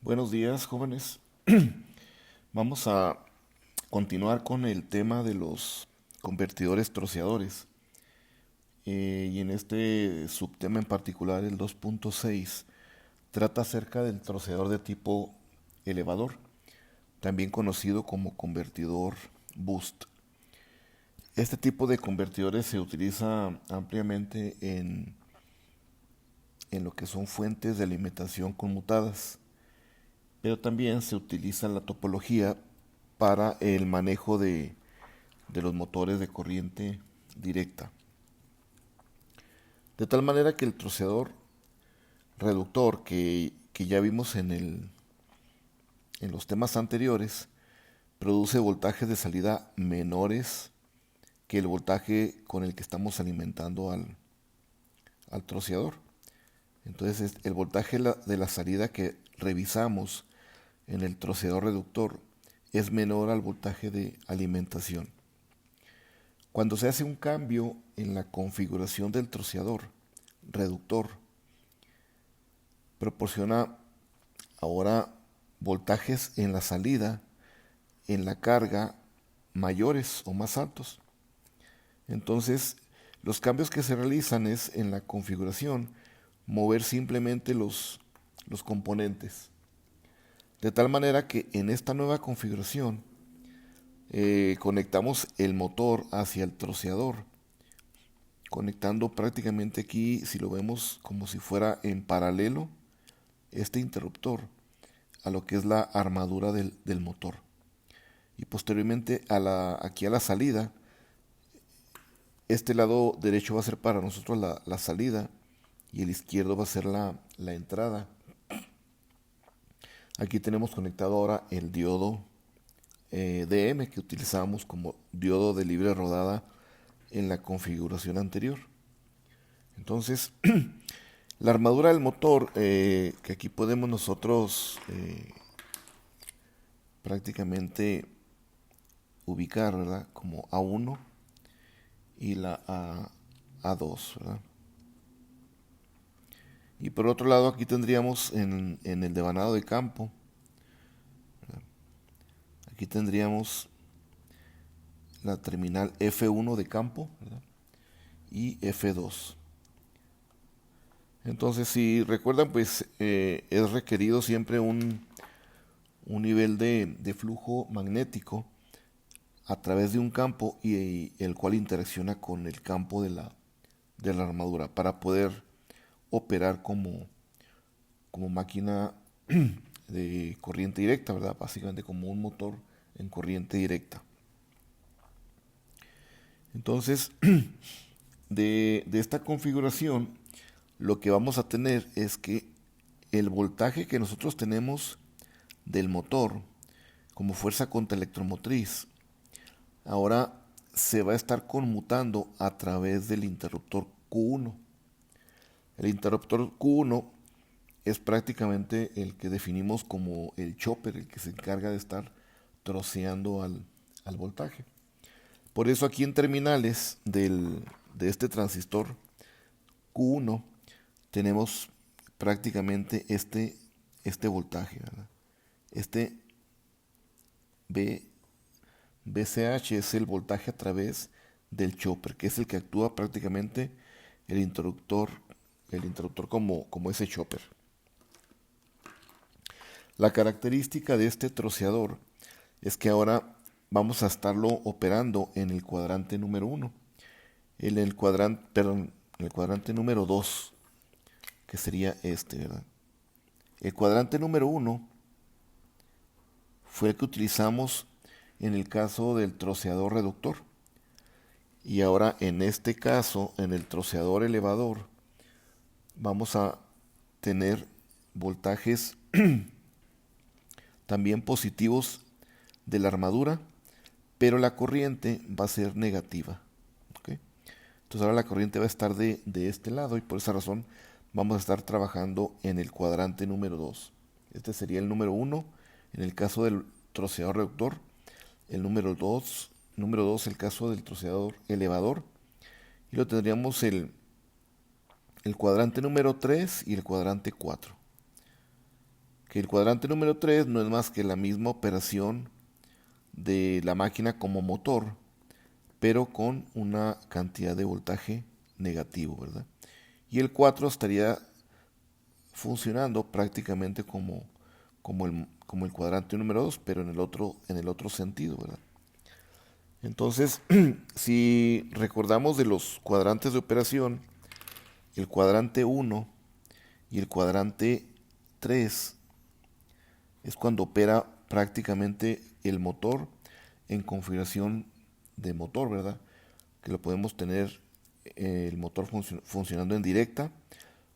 Buenos días, jóvenes. Vamos a continuar con el tema de los convertidores troceadores. Y en este subtema en particular, el 2.6, trata acerca del troceador de tipo elevador, también conocido como convertidor boost. Este tipo de convertidores se utiliza ampliamente en lo que son fuentes de alimentación conmutadas, pero también se utiliza la topología para el manejo de los motores de corriente directa. De tal manera que el troceador reductor que ya vimos en los temas anteriores produce voltajes de salida menores que el voltaje con el que estamos alimentando al troceador. Entonces el voltaje de la salida que revisamos en el troceador reductor es menor al voltaje de alimentación. Cuando se hace un cambio en la configuración del troceador reductor, proporciona ahora voltajes en la salida, en la carga, mayores o más altos. Entonces, los cambios que se realizan es en la configuración mover simplemente los componentes. De tal manera que en esta nueva configuración conectamos el motor hacia el troceador, conectando prácticamente aquí, si lo vemos como si fuera en paralelo, este interruptor a lo que es la armadura del motor. Y posteriormente aquí a la salida, este lado derecho va a ser para nosotros la salida y el izquierdo va a ser la entrada. Aquí tenemos conectado ahora el diodo DM que utilizábamos como diodo de libre rodada en la configuración anterior. Entonces, la armadura del motor, que aquí podemos nosotros prácticamente ubicar, ¿verdad? Como A1 y la A2, ¿verdad? Y por otro lado, aquí tendríamos en el devanado de campo, ¿verdad? Aquí tendríamos la terminal F1 de campo, ¿verdad? Y F2. Entonces, si recuerdan, pues es requerido siempre un nivel de flujo magnético a través de un campo y el cual interacciona con el campo de la armadura para poder operar como máquina de corriente directa, ¿verdad? Básicamente como un motor en corriente directa. Entonces, de esta configuración, lo que vamos a tener es que el voltaje que nosotros tenemos del motor como fuerza contraelectromotriz ahora se va a estar conmutando a través del interruptor Q1. El interruptor Q1 es prácticamente el que definimos como el chopper, el que se encarga de estar troceando al voltaje. Por eso aquí en terminales de este transistor Q1 tenemos prácticamente este voltaje, ¿verdad? Este B, BCH es el voltaje a través del chopper, que es el que actúa prácticamente el interruptor, como ese chopper. La característica de este troceador es que ahora vamos a estarlo operando en el cuadrante número 1, en el cuadrante número 2, que sería este, ¿verdad? El cuadrante número 1 fue el que utilizamos en el caso del troceador reductor. Y ahora en este caso, en el troceador elevador, vamos a tener voltajes también positivos de la armadura, pero la corriente va a ser negativa. ¿Okay? Entonces ahora la corriente va a estar de este lado y por esa razón vamos a estar trabajando en el cuadrante número 2. Este sería el número 1 en el caso del troceador reductor, el número 2 el caso del troceador elevador, y lo tendríamos el cuadrante número 3 y el cuadrante 4. ¿Ok? que el cuadrante número 3 no es más que la misma operación de la máquina como motor, pero con una cantidad de voltaje negativo, ¿verdad? Y el 4 estaría funcionando prácticamente como el cuadrante número 2, pero en el otro sentido, ¿verdad? Entonces, si recordamos de los cuadrantes de operación, el cuadrante 1 y el cuadrante 3 es cuando opera prácticamente el motor en configuración de motor, ¿verdad? Que lo podemos tener el motor funcionando en directa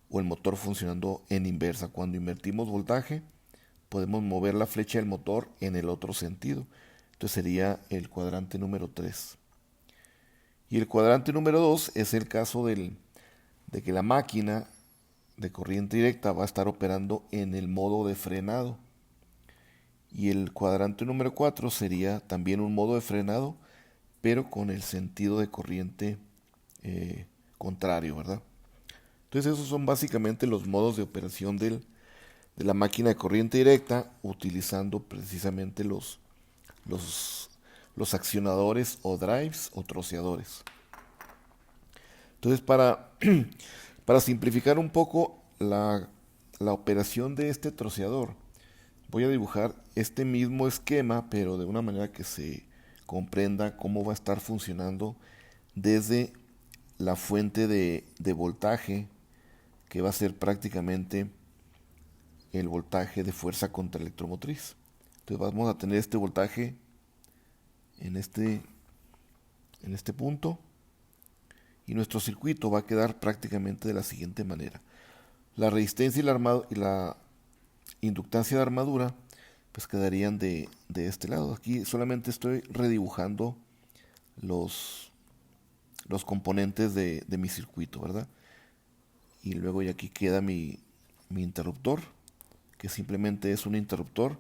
o el motor funcionando en inversa. Cuando invertimos voltaje, podemos mover la flecha del motor en el otro sentido. Entonces sería el cuadrante número 3. Y el cuadrante número 2 es el caso de que la máquina de corriente directa va a estar operando en el modo de frenado. Y el cuadrante número 4 sería también un modo de frenado, pero con el sentido de corriente contrario, ¿verdad? Entonces esos son básicamente los modos de operación de la máquina de corriente directa, utilizando precisamente los accionadores o drives o troceadores. Entonces para simplificar un poco la operación de este troceador, voy a dibujar este mismo esquema, pero de una manera que se comprenda cómo va a estar funcionando desde la fuente de voltaje, que va a ser prácticamente el voltaje de fuerza contra electromotriz. Entonces vamos a tener este voltaje en este punto, y nuestro circuito va a quedar prácticamente de la siguiente manera. La resistencia y la inductancia de armadura pues quedarían de este lado. Aquí solamente estoy redibujando los componentes de mi circuito, ¿verdad? Y luego ya aquí queda mi interruptor, que simplemente es un interruptor,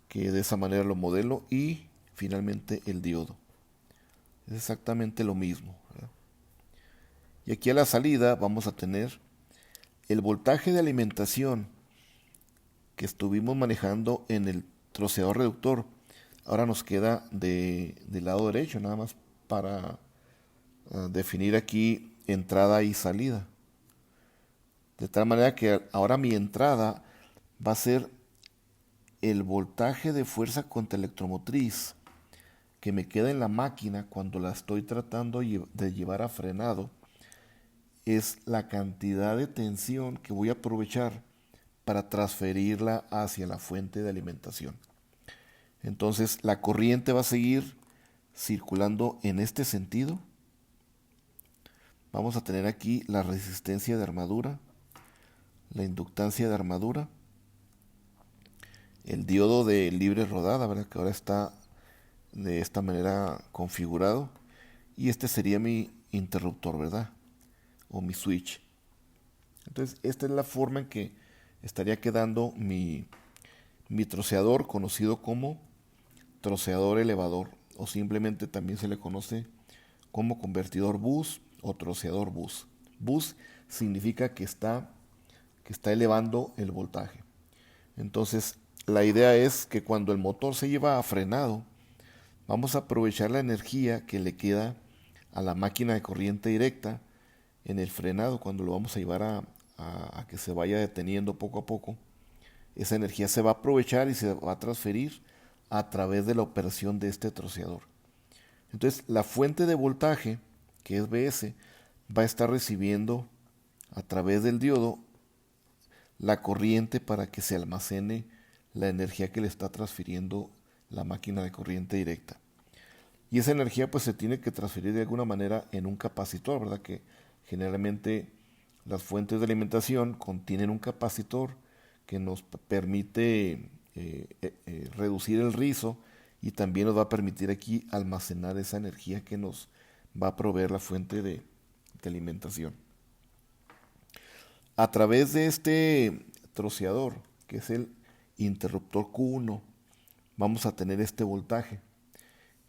que de esa manera lo modelo, y finalmente el diodo. Es exactamente lo mismo, ¿verdad? Y aquí a la salida vamos a tener el voltaje de alimentación que estuvimos manejando en el troceador reductor. Ahora nos queda del lado derecho, nada más para definir aquí entrada y salida. De tal manera que ahora mi entrada va a ser el voltaje de fuerza contra electromotriz que me queda en la máquina cuando la estoy tratando de llevar a frenado. Es la cantidad de tensión que voy a aprovechar para transferirla hacia la fuente de alimentación. Entonces la corriente va a seguir circulando en este sentido. Vamos a tener aquí la resistencia de armadura, la inductancia de armadura, el diodo de libre rodada, ¿verdad? Que ahora está de esta manera configurado, y este sería mi interruptor, ¿verdad? O mi switch. Entonces esta es la forma en que estaría quedando mi troceador, conocido como troceador elevador, o simplemente también se le conoce como convertidor bus o troceador bus. Bus significa que está elevando el voltaje. Entonces la idea es que cuando el motor se lleva a frenado, vamos a aprovechar la energía que le queda a la máquina de corriente directa en el frenado, cuando lo vamos a llevar a que se vaya deteniendo poco a poco. Esa energía se va a aprovechar y se va a transferir a través de la operación de este troceador. Entonces la fuente de voltaje, que es BS, va a estar recibiendo a través del diodo la corriente para que se almacene la energía que le está transfiriendo la máquina de corriente directa. Y esa energía pues se tiene que transferir de alguna manera en un capacitor, ¿verdad? Que generalmente las fuentes de alimentación contienen un capacitor que nos permite reducir el rizo, y también nos va a permitir aquí almacenar esa energía que nos va a proveer la fuente de alimentación. A través de este troceador, que es el interruptor Q1, vamos a tener este voltaje.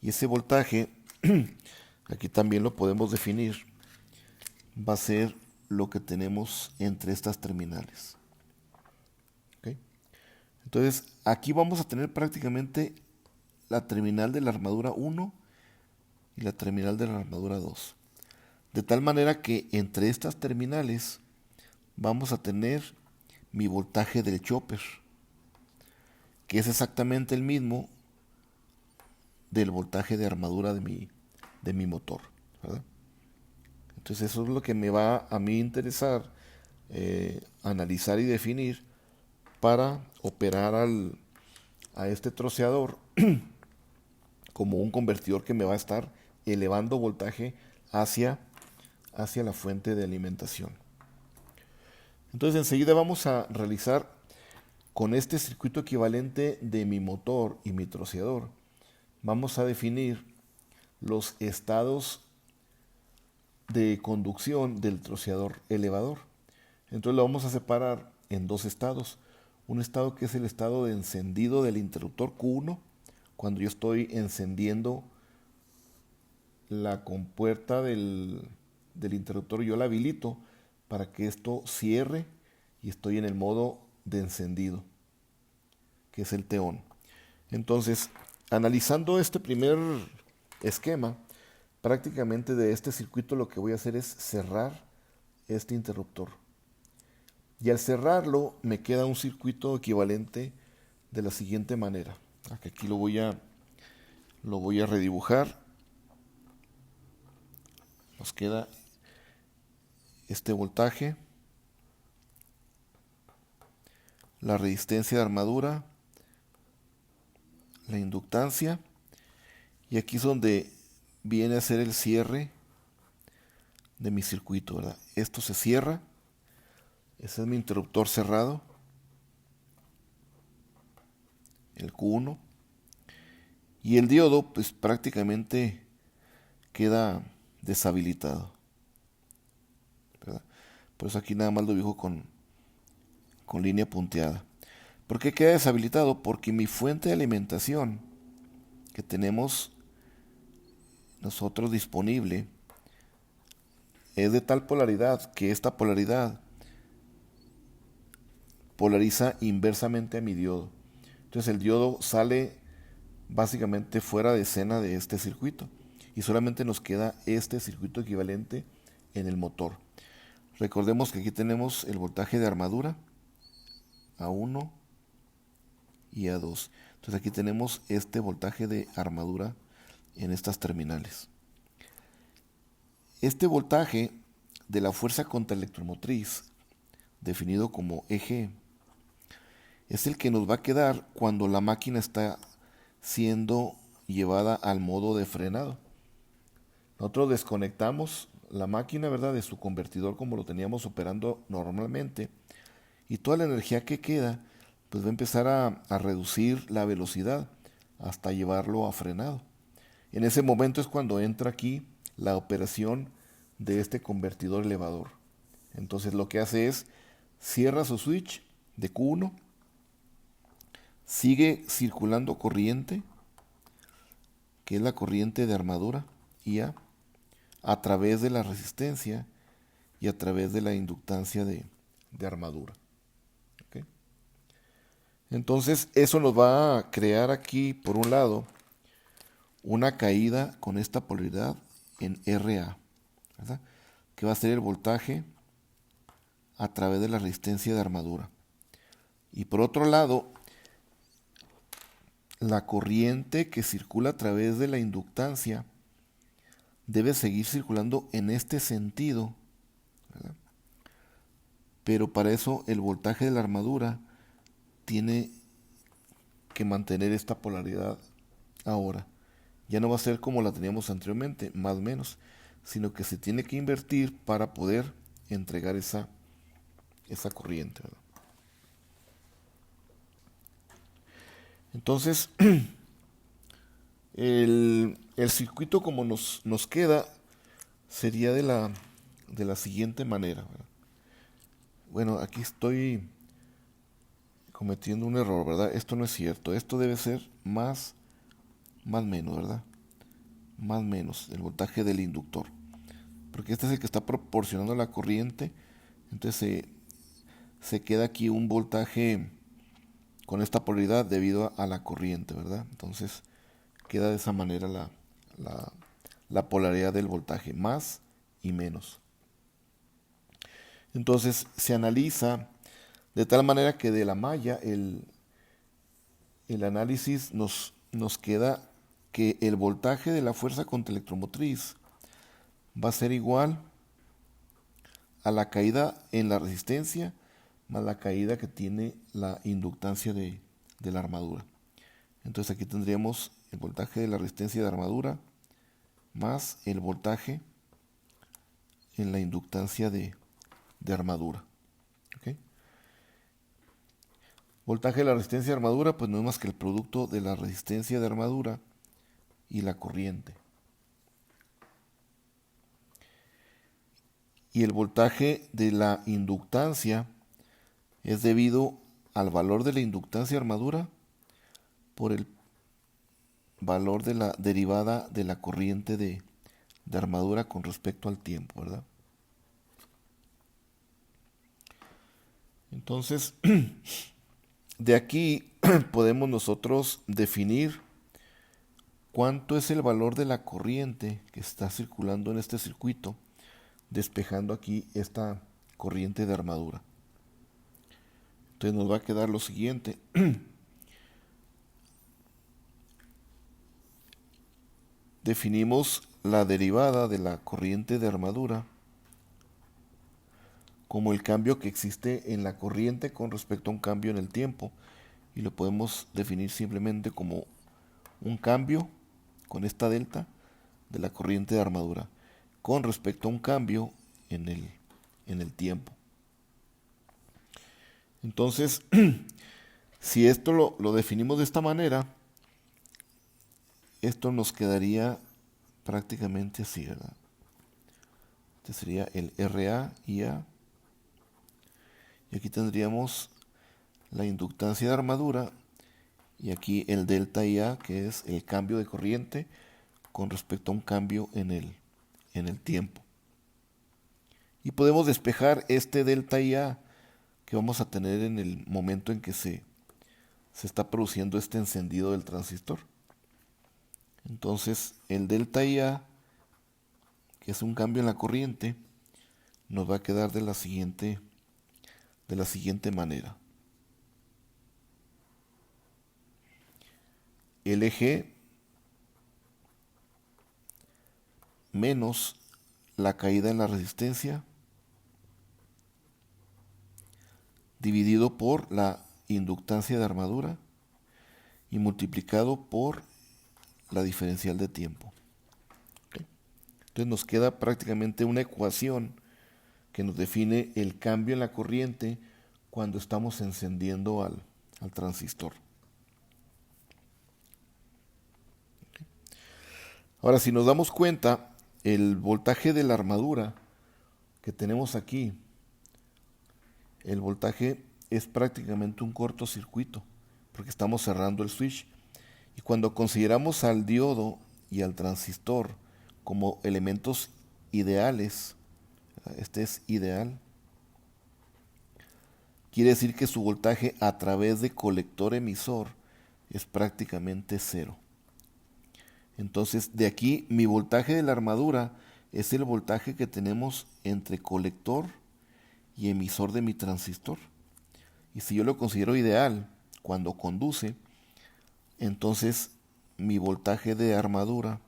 Y ese voltaje, aquí también lo podemos definir, va a ser lo que tenemos entre estas terminales. ¿Okay? Entonces, aquí vamos a tener prácticamente la terminal de la armadura 1 y la terminal de la armadura 2. De tal manera que entre estas terminales vamos a tener mi voltaje del chopper, que es exactamente el mismo del voltaje de armadura de mi motor, ¿verdad? Entonces eso es lo que me va a mí interesar analizar y definir para operar a este troceador como un convertidor que me va a estar elevando voltaje hacia la fuente de alimentación. Entonces enseguida vamos a realizar con este circuito equivalente de mi motor y mi troceador, vamos a definir los estados de conducción del troceador elevador. Entonces lo vamos a separar en dos estados. Un estado que es el estado de encendido del interruptor Q1, cuando yo estoy encendiendo la compuerta del interruptor, yo la habilito para que esto cierre y estoy en el modo de encendido, que es el TEON. Entonces, analizando este primer esquema, prácticamente de este circuito lo que voy a hacer es cerrar este interruptor. Y al cerrarlo me queda un circuito equivalente de la siguiente manera. Aquí lo voy a redibujar. Nos queda este voltaje, la resistencia de armadura, la inductancia, y aquí es donde viene a ser el cierre de mi circuito, ¿verdad? Esto se cierra, ese es mi interruptor cerrado, el Q1, y el diodo pues prácticamente queda deshabilitado, ¿verdad? Por eso aquí nada más lo dibujo con línea punteada. ¿Por qué queda deshabilitado? Porque mi fuente de alimentación que tenemos nosotros disponible es de tal polaridad que esta polaridad polariza inversamente a mi diodo. Entonces el diodo sale básicamente fuera de escena de este circuito y solamente nos queda este circuito equivalente en el motor. Recordemos que aquí tenemos el voltaje de armadura A1 y A2. Entonces aquí tenemos este voltaje de armadura en estas terminales. Este voltaje de la fuerza contraelectromotriz, definido como EG, es el que nos va a quedar cuando la máquina está siendo llevada al modo de frenado. Nosotros desconectamos la máquina, ¿verdad?, de su convertidor como lo teníamos operando normalmente, y toda la energía que queda pues va a empezar a reducir la velocidad hasta llevarlo a frenado. En ese momento es cuando entra aquí la operación de este convertidor elevador. Entonces lo que hace es cierra su switch de Q1, sigue circulando corriente, que es la corriente de armadura IA, a través de la resistencia y a través de la inductancia de armadura. ¿Okay? Entonces eso nos va a crear aquí, por un lado, una caída con esta polaridad en RA, ¿verdad?, que va a ser el voltaje a través de la resistencia de armadura. Y por otro lado, la corriente que circula a través de la inductancia debe seguir circulando en este sentido, ¿verdad? Pero para eso el voltaje de la armadura tiene que mantener esta polaridad ahora. Ya no va a ser como la teníamos anteriormente, más o menos, sino que se tiene que invertir para poder entregar esa corriente, ¿verdad? Entonces, el circuito como nos queda sería de la siguiente manera, ¿verdad? Bueno, aquí estoy cometiendo un error, ¿verdad? Esto no es cierto. Esto debe ser más menos, ¿verdad? Más menos, el voltaje del inductor. Porque este es el que está proporcionando la corriente. Entonces se queda aquí un voltaje con esta polaridad debido a la corriente, ¿verdad? Entonces queda de esa manera la polaridad del voltaje, más y menos. Entonces se analiza de tal manera que de la malla el análisis nos queda que el voltaje de la fuerza contraelectromotriz va a ser igual a la caída en la resistencia más la caída que tiene la inductancia de la armadura. Entonces aquí tendríamos el voltaje de la resistencia de armadura más el voltaje en la inductancia de armadura. ¿Okay? Voltaje de la resistencia de armadura pues no es más que el producto de la resistencia de armadura y la corriente. Y el voltaje de la inductancia es debido al valor de la inductancia de armadura por el valor de la derivada de la corriente de armadura con respecto al tiempo, ¿verdad? Entonces, de aquí podemos nosotros definir cuánto es el valor de la corriente que está circulando en este circuito, despejando aquí esta corriente de armadura. Entonces nos va a quedar lo siguiente. Definimos la derivada de la corriente de armadura como el cambio que existe en la corriente con respecto a un cambio en el tiempo, y lo podemos definir simplemente como un cambio con esta delta de la corriente de armadura con respecto a un cambio en el tiempo. Entonces, si esto lo definimos de esta manera, esto nos quedaría prácticamente así, ¿verdad? Este sería el RA y A. Y aquí tendríamos la inductancia de armadura y aquí el delta IA, que es el cambio de corriente con respecto a un cambio en el tiempo. Y podemos despejar este delta IA que vamos a tener en el momento en que se está produciendo este encendido del transistor. Entonces el delta IA, que es un cambio en la corriente, nos va a quedar de la siguiente manera. LG menos la caída en la resistencia dividido por la inductancia de armadura y multiplicado por la diferencial de tiempo. ¿Okay? Entonces nos queda prácticamente una ecuación que nos define el cambio en la corriente cuando estamos encendiendo al transistor. ¿Okay? Ahora, si nos damos cuenta, el voltaje de la armadura que tenemos aquí, el voltaje es prácticamente un cortocircuito, porque estamos cerrando el switch. Y cuando consideramos al diodo y al transistor como elementos ideales, este es ideal, quiere decir que su voltaje a través de colector emisor es prácticamente cero. Entonces, de aquí mi voltaje de la armadura es el voltaje que tenemos entre colector y emisor de mi transistor. Y si yo lo considero ideal cuando conduce, entonces mi voltaje de armadura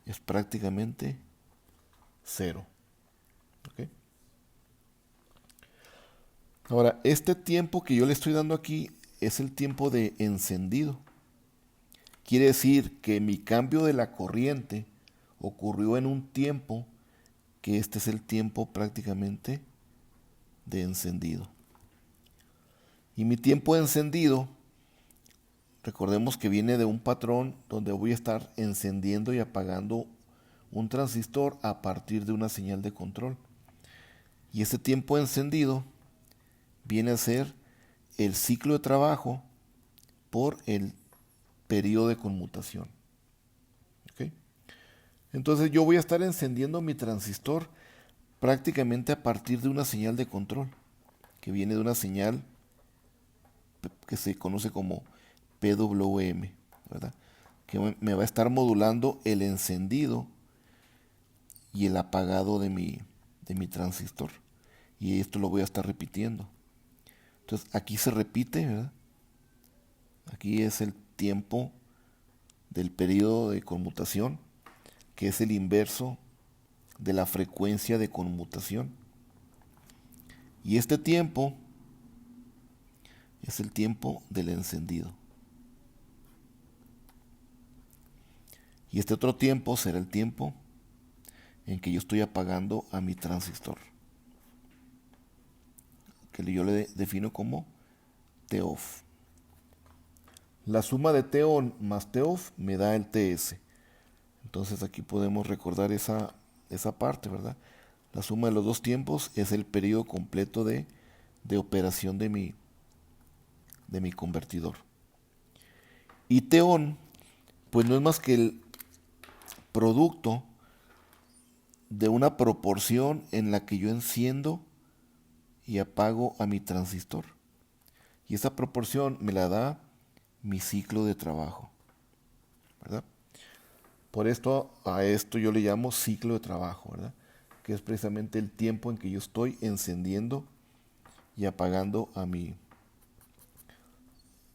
es prácticamente cero. ¿Okay? Ahora, este tiempo que yo le estoy dando aquí es el tiempo de encendido. Quiere decir que mi cambio de la corriente ocurrió en un tiempo que este es el tiempo prácticamente de encendido. Y mi tiempo de encendido, recordemos que viene de un patrón donde voy a estar encendiendo y apagando un transistor a partir de una señal de control. Y ese tiempo de encendido viene a ser el ciclo de trabajo por el periodo de conmutación. ¿Okay? Entonces yo voy a estar encendiendo mi transistor prácticamente a partir de una señal de control, que viene de una señal que se conoce como PWM, ¿verdad? Que me va a estar modulando el encendido y el apagado de mi transistor. Y esto lo voy a estar repitiendo. Entonces aquí se repite, ¿verdad? Aquí es el tiempo del periodo de conmutación, que es el inverso de la frecuencia de conmutación. Y este tiempo es el tiempo del encendido. Y este otro tiempo será el tiempo en que yo estoy apagando a mi transistor, que yo le defino como T-off. La suma de T-on más T-off me da el TS. Entonces aquí podemos recordar esa parte, ¿verdad? La suma de los dos tiempos es el periodo completo de operación de mi convertidor. Y T-on, pues no es más que el producto de una proporción en la que yo enciendo y apago a mi transistor. Y esa proporción me la da mi ciclo de trabajo, ¿verdad? Por esto, a esto yo le llamo ciclo de trabajo, ¿verdad? Que es precisamente el tiempo en que yo estoy encendiendo y apagando a mi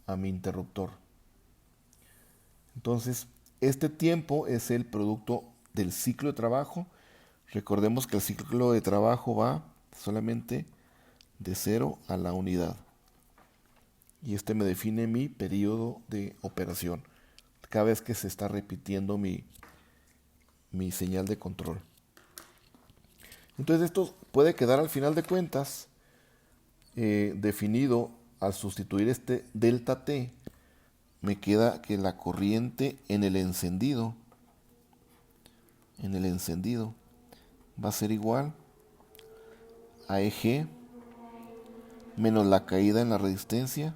interruptor. Entonces, este tiempo es el producto del ciclo de trabajo. Recordemos que el ciclo de trabajo va solamente de 0 a la unidad. Y este me define mi periodo de operación, cada vez que se está repitiendo mi señal de control. Entonces esto puede quedar al final de cuentas definido al sustituir este delta T. Me queda que la corriente en el encendido va a ser igual a EG menos la caída en la resistencia,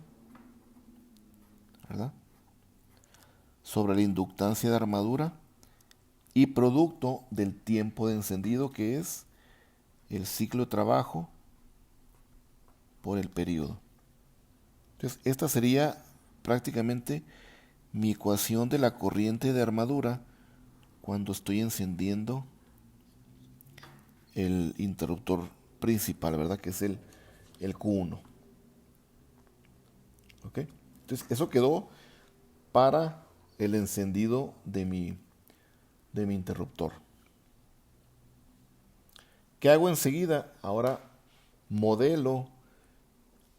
¿verdad?, sobre la inductancia de armadura y producto del tiempo de encendido, que es el ciclo de trabajo por el periodo. Entonces, esta sería prácticamente mi ecuación de la corriente de armadura cuando estoy encendiendo el interruptor principal, ¿verdad?, que es el Q1. ¿Ok? Entonces, eso quedó para el encendido de mi interruptor. ¿Qué hago enseguida? Ahora modelo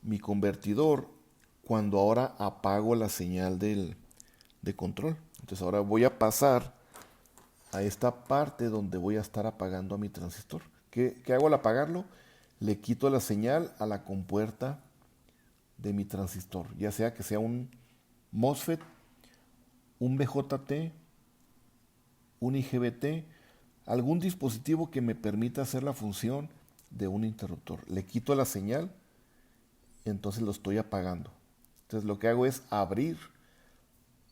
mi convertidor cuando ahora apago la señal de control. Entonces ahora voy a pasar a esta parte donde voy a estar apagando a mi transistor. ¿Qué hago al apagarlo? Le quito la señal a la compuerta de mi transistor, ya sea que sea un MOSFET, un BJT, un IGBT, algún dispositivo que me permita hacer la función de un interruptor. Le quito la señal, entonces lo estoy apagando. Entonces lo que hago es abrir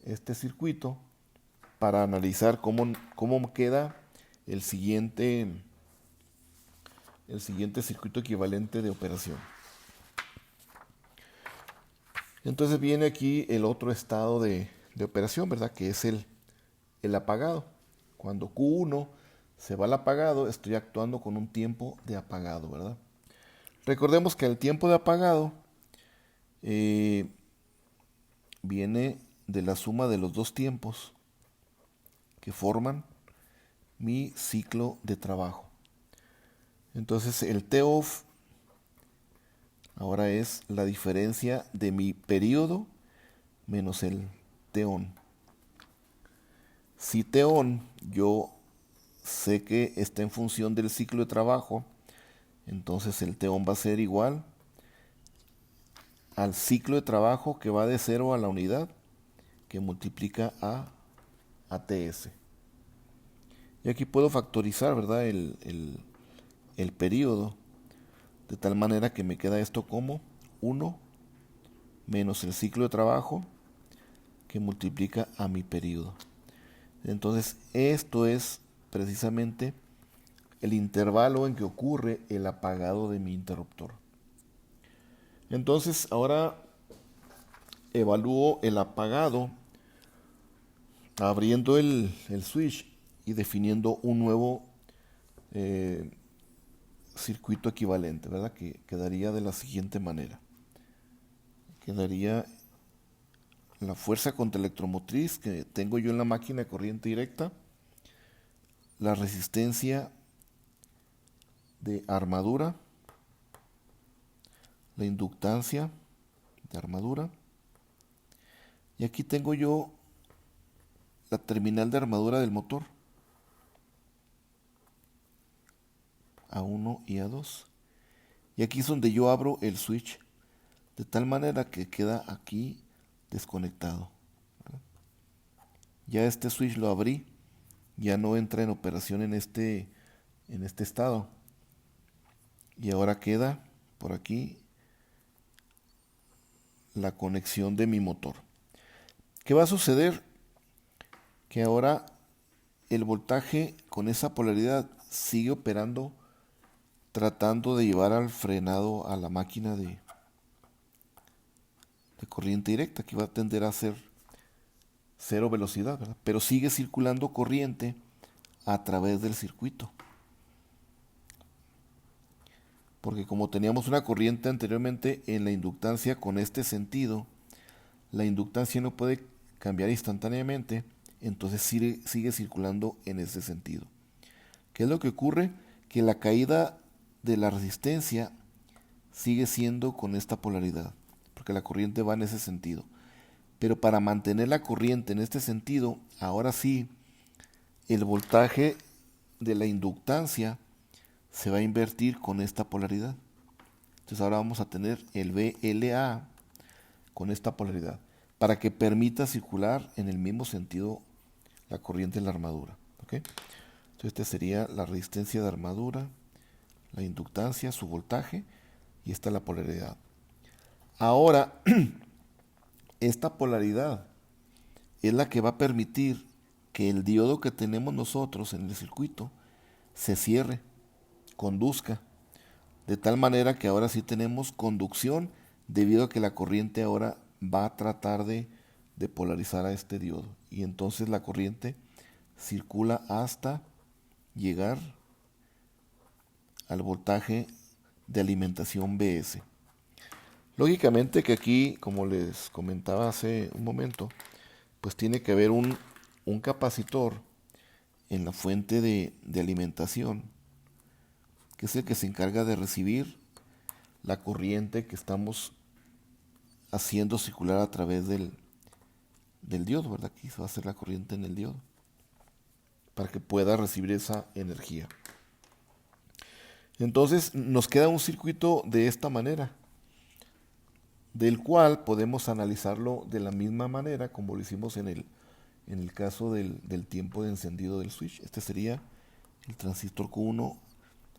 este circuito para analizar cómo queda el siguiente circuito equivalente de operación. Entonces viene aquí el otro estado de operación, ¿verdad?, que es el apagado. Cuando Q1 se va al apagado, estoy actuando con un tiempo de apagado, ¿verdad? Recordemos que el tiempo de apagado viene de la suma de los dos tiempos que forman mi ciclo de trabajo. Entonces el T-off ahora es la diferencia de mi periodo menos el T-on. Si T-on yo sé que está en función del ciclo de trabajo, entonces el T-on va a ser igual al ciclo de trabajo, que va de 0 a la unidad, que multiplica a TS. Y aquí puedo factorizar, ¿verdad?, el periodo, de tal manera que me queda esto como 1 menos el ciclo de trabajo, que multiplica a mi periodo. Entonces esto es precisamente el intervalo en que ocurre el apagado de mi interruptor. Entonces ahora evalúo el apagado abriendo el switch y definiendo un nuevo eh, circuito equivalente, ¿verdad? Que quedaría de la siguiente manera. Quedaría la fuerza contra electromotriz que tengo yo en la máquina de corriente directa, la resistencia de armadura, la inductancia de armadura, y aquí tengo yo la terminal de armadura del motor, A1 y A2. Y aquí es donde yo abro el switch, de tal manera que queda aquí desconectado. Ya este switch lo abrí, ya no entra en operación en este estado. Y ahora queda por aquí la conexión de mi motor. ¿Qué va a suceder? Que ahora el voltaje con esa polaridad sigue operando, tratando de llevar al frenado a la máquina de corriente directa, que va a tender a ser cero velocidad, ¿verdad? Pero sigue circulando corriente a través del circuito. Porque como teníamos una corriente anteriormente en la inductancia con este sentido, la inductancia no puede cambiar instantáneamente, entonces sigue circulando en ese sentido. ¿Qué es lo que ocurre? Que la caída de la resistencia sigue siendo con esta polaridad, porque la corriente va en ese sentido. Pero para mantener la corriente en este sentido, ahora sí, el voltaje de la inductancia se va a invertir con esta polaridad. Entonces ahora vamos a tener el VLA con esta polaridad, para que permita circular en el mismo sentido la corriente en la armadura. ¿Okay? Entonces esta sería la resistencia de armadura, la inductancia, su voltaje, y esta es la polaridad. Ahora, esta polaridad es la que va a permitir que el diodo que tenemos nosotros en el circuito se cierre, conduzca, de tal manera que ahora sí tenemos conducción debido a que la corriente ahora va a tratar de polarizar a este diodo, y entonces la corriente circula hasta llegar al voltaje de alimentación BS. Lógicamente que aquí, como les comentaba hace un momento, pues tiene que haber un capacitor en la fuente de alimentación, que es el que se encarga de recibir la corriente que estamos haciendo circular a través del diodo, ¿verdad? Aquí se va a hacer la corriente en el diodo para que pueda recibir esa energía. Entonces nos queda un circuito de esta manera, del cual podemos analizarlo de la misma manera como lo hicimos en el caso del tiempo de encendido del switch. Este sería el transistor Q1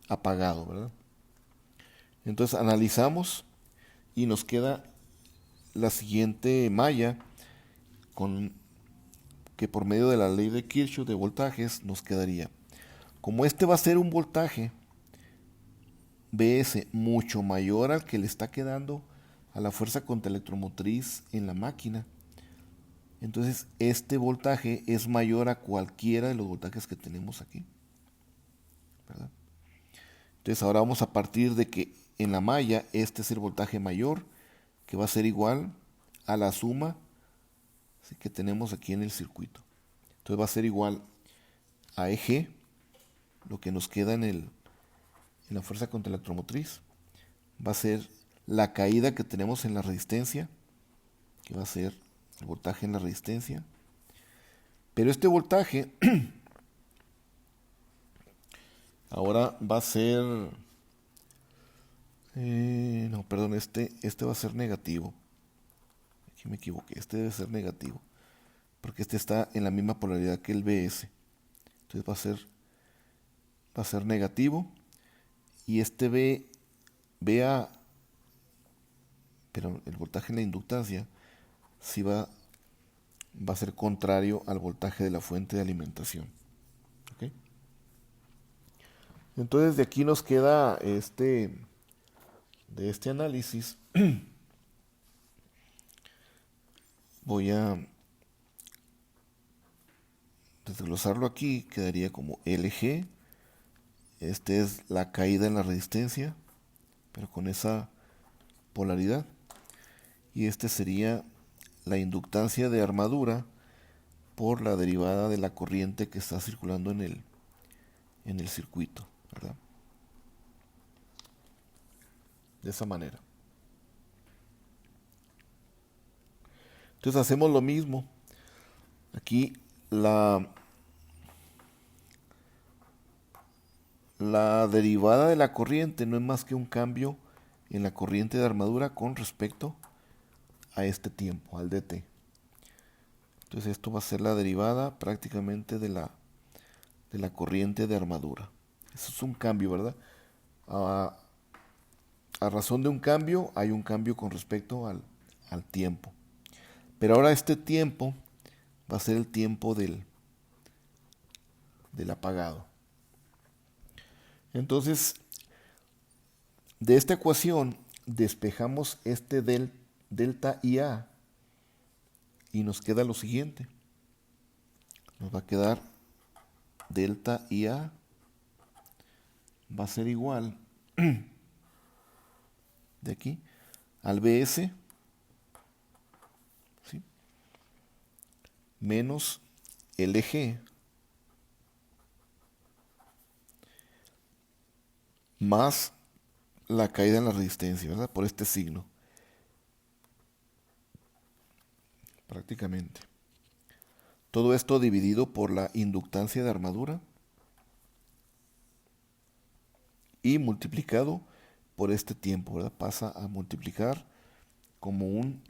apagado, ¿verdad? Entonces analizamos y nos queda la siguiente malla que por medio de la ley de Kirchhoff de voltajes nos quedaría. Como este va a ser un voltaje BS mucho mayor al que le está quedando a la fuerza contra electromotriz en la máquina, entonces este voltaje es mayor a cualquiera de los voltajes que tenemos aquí, ¿verdad? Entonces ahora vamos a partir de que en la malla este es el voltaje mayor, que va a ser igual a la suma, ¿sí?, que tenemos aquí en el circuito. Entonces va a ser igual a EG, lo que nos queda en la fuerza contra electromotriz, va a ser la caída que tenemos en la resistencia, que va a ser el voltaje en la resistencia. Pero este voltaje ahora va a ser, no, perdón, este va a ser negativo. Aquí me equivoqué, este debe ser negativo, porque este está en la misma polaridad que el BS. Entonces va a ser negativo, y este VA, pero el voltaje en la inductancia sí va a ser contrario al voltaje de la fuente de alimentación. ¿Okay? Entonces de aquí nos queda de este análisis voy a desglosarlo aquí, quedaría como LG. Este es la caída en la resistencia, pero con esa polaridad. Y este sería la inductancia de armadura por la derivada de la corriente que está circulando en el circuito, ¿verdad? De esa manera. Entonces hacemos lo mismo. Aquí la derivada de la corriente no es más que un cambio en la corriente de armadura con respecto a este tiempo, al dt. Entonces esto va a ser la derivada prácticamente de la corriente de armadura. Eso es un cambio, ¿verdad? A razón de un cambio, hay un cambio con respecto al tiempo. Pero ahora este tiempo va a ser el tiempo del apagado. Entonces, de esta ecuación despejamos este delta IA y nos queda lo siguiente. Nos va a quedar delta IA va a ser igual de aquí al BS, ¿sí?, menos LG más la caída en la resistencia, ¿verdad? Por este signo. Prácticamente. Todo esto dividido por la inductancia de armadura y multiplicado por este tiempo, ¿verdad? Pasa a multiplicar como un...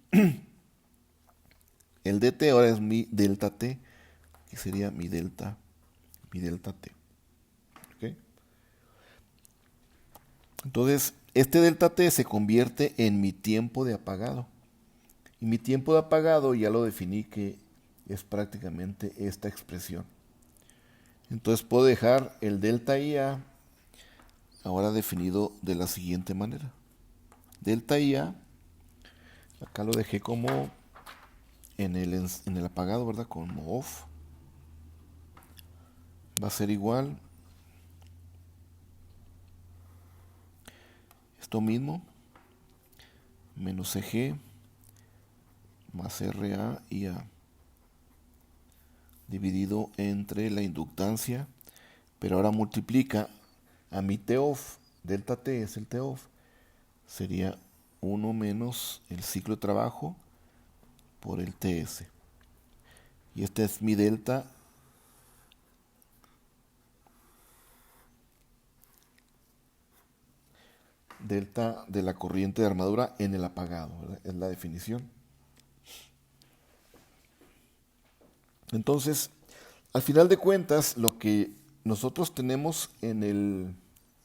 El dt ahora es mi delta t, que sería mi delta t. ¿Okay? Entonces, este delta t se convierte en mi tiempo de apagado. Y mi tiempo de apagado ya lo definí que es prácticamente esta expresión. Entonces puedo dejar el delta IA ahora definido de la siguiente manera. Delta IA, acá lo dejé como en el apagado, ¿verdad? Como off. Va a ser igual esto mismo, menos EG más RA IA dividido entre la inductancia, pero ahora multiplica a mi T off, delta T es el T off, sería 1 menos el ciclo de trabajo por el TS. Y este es mi delta de la corriente de armadura en el apagado, ¿verdad? Es la definición. Entonces, al final de cuentas, lo que nosotros tenemos en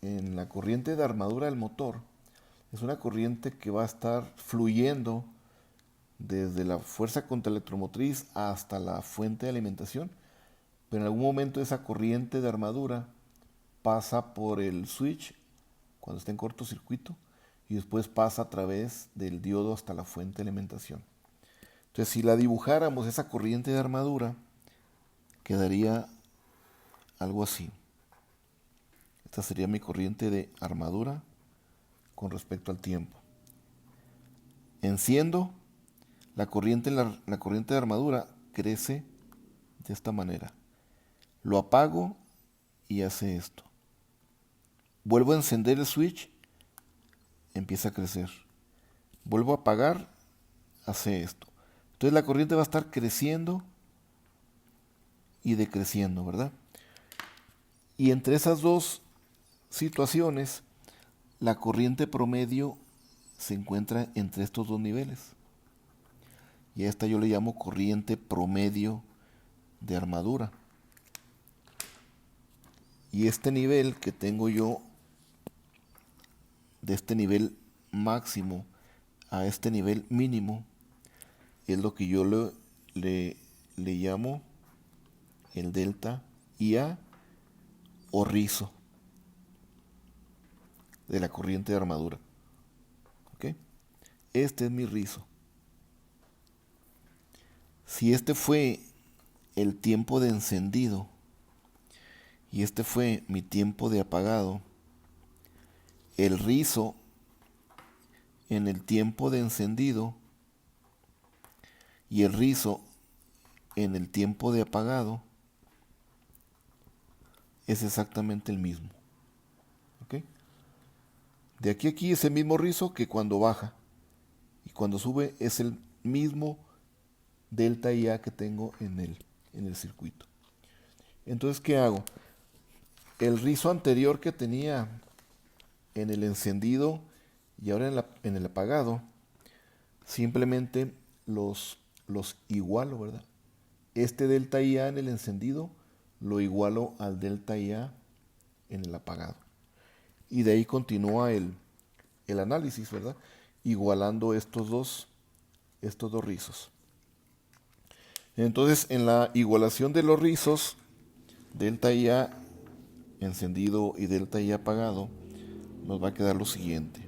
la corriente de armadura del motor es una corriente que va a estar fluyendo desde la fuerza contraelectromotriz hasta la fuente de alimentación, pero en algún momento esa corriente de armadura pasa por el switch cuando está en cortocircuito y después pasa a través del diodo hasta la fuente de alimentación. Entonces, si la dibujáramos esa corriente de armadura, quedaría algo así. Esta sería mi corriente de armadura con respecto al tiempo. Enciendo la corriente de armadura, crece de esta manera. Lo apago y hace esto. Vuelvo a encender el switch, empieza a crecer. Vuelvo a apagar, hace esto. Entonces la corriente va a estar creciendo y decreciendo, ¿verdad? Y entre esas dos situaciones, la corriente promedio se encuentra entre estos dos niveles. Y a esta yo le llamo corriente promedio de armadura. Y este nivel que tengo yo, de este nivel máximo a este nivel mínimo, es lo que yo le llamo el delta IA o rizo de la corriente de armadura. ¿Ok? Este es mi rizo. Si este fue el tiempo de encendido y este fue mi tiempo de apagado, el rizo en el tiempo de encendido y el rizo en el tiempo de apagado es exactamente el mismo. ¿Ok? De aquí a aquí es el mismo rizo que cuando baja, y cuando sube es el mismo delta IA que tengo en el circuito. Entonces, ¿qué hago? El rizo anterior que tenía en el encendido y ahora en el apagado, simplemente los igualo, ¿verdad? Este delta IA en el encendido lo igualo al delta IA en el apagado. Y de ahí continúa el análisis, ¿verdad? Igualando estos dos rizos. Entonces, en la igualación de los rizos, delta IA encendido y delta IA apagado, nos va a quedar lo siguiente.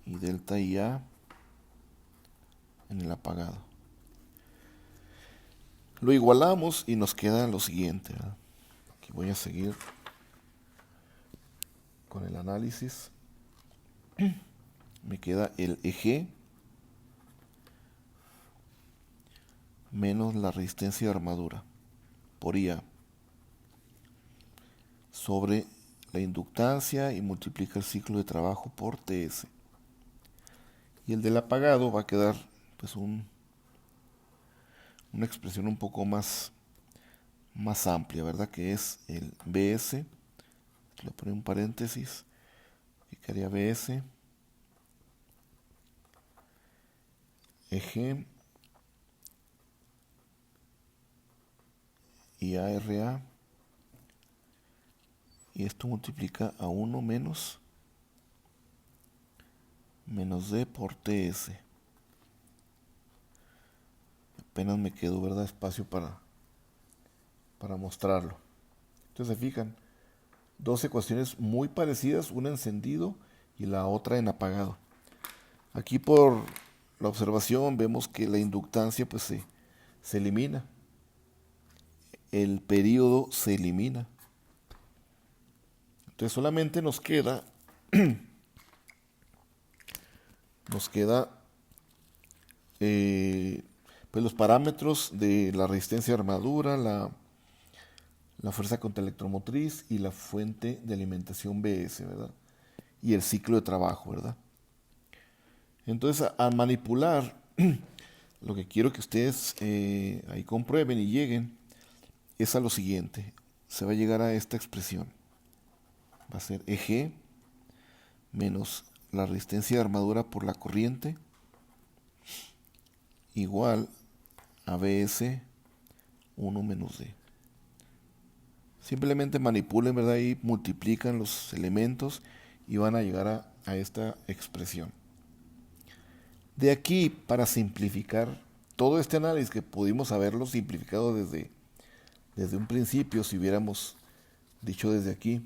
Y delta IA en el apagado. Lo igualamos y nos queda lo siguiente, ¿verdad? Aquí voy a seguir con el análisis. Me queda el EG menos la resistencia de armadura por IA sobre la inductancia y multiplica el ciclo de trabajo por TS. Y el del apagado va a quedar pues una expresión un poco más amplia, ¿verdad? Que es el BS, lo pongo en paréntesis, quedaría BS, EG y ARA, y esto multiplica a 1 menos D por TS. Apenas me quedó, ¿verdad?, espacio para mostrarlo. Entonces se fijan, dos ecuaciones muy parecidas, una encendido y la otra en apagado. Aquí por la observación vemos que la inductancia pues se elimina, el período se elimina. Entonces solamente nos queda pues los parámetros de la resistencia de armadura, la fuerza contra electromotriz y la fuente de alimentación BS, ¿verdad? Y el ciclo de trabajo, ¿verdad? Entonces, al manipular, lo que quiero que ustedes ahí comprueben y lleguen es a lo siguiente. Se va a llegar a esta expresión. Va a ser EG menos la resistencia de armadura por la corriente igual a BS 1 menos D. Simplemente manipulen, ¿verdad? Y multiplican los elementos y van a llegar a esta expresión. De aquí, para simplificar todo este análisis que pudimos haberlo simplificado desde un principio, si hubiéramos dicho desde aquí,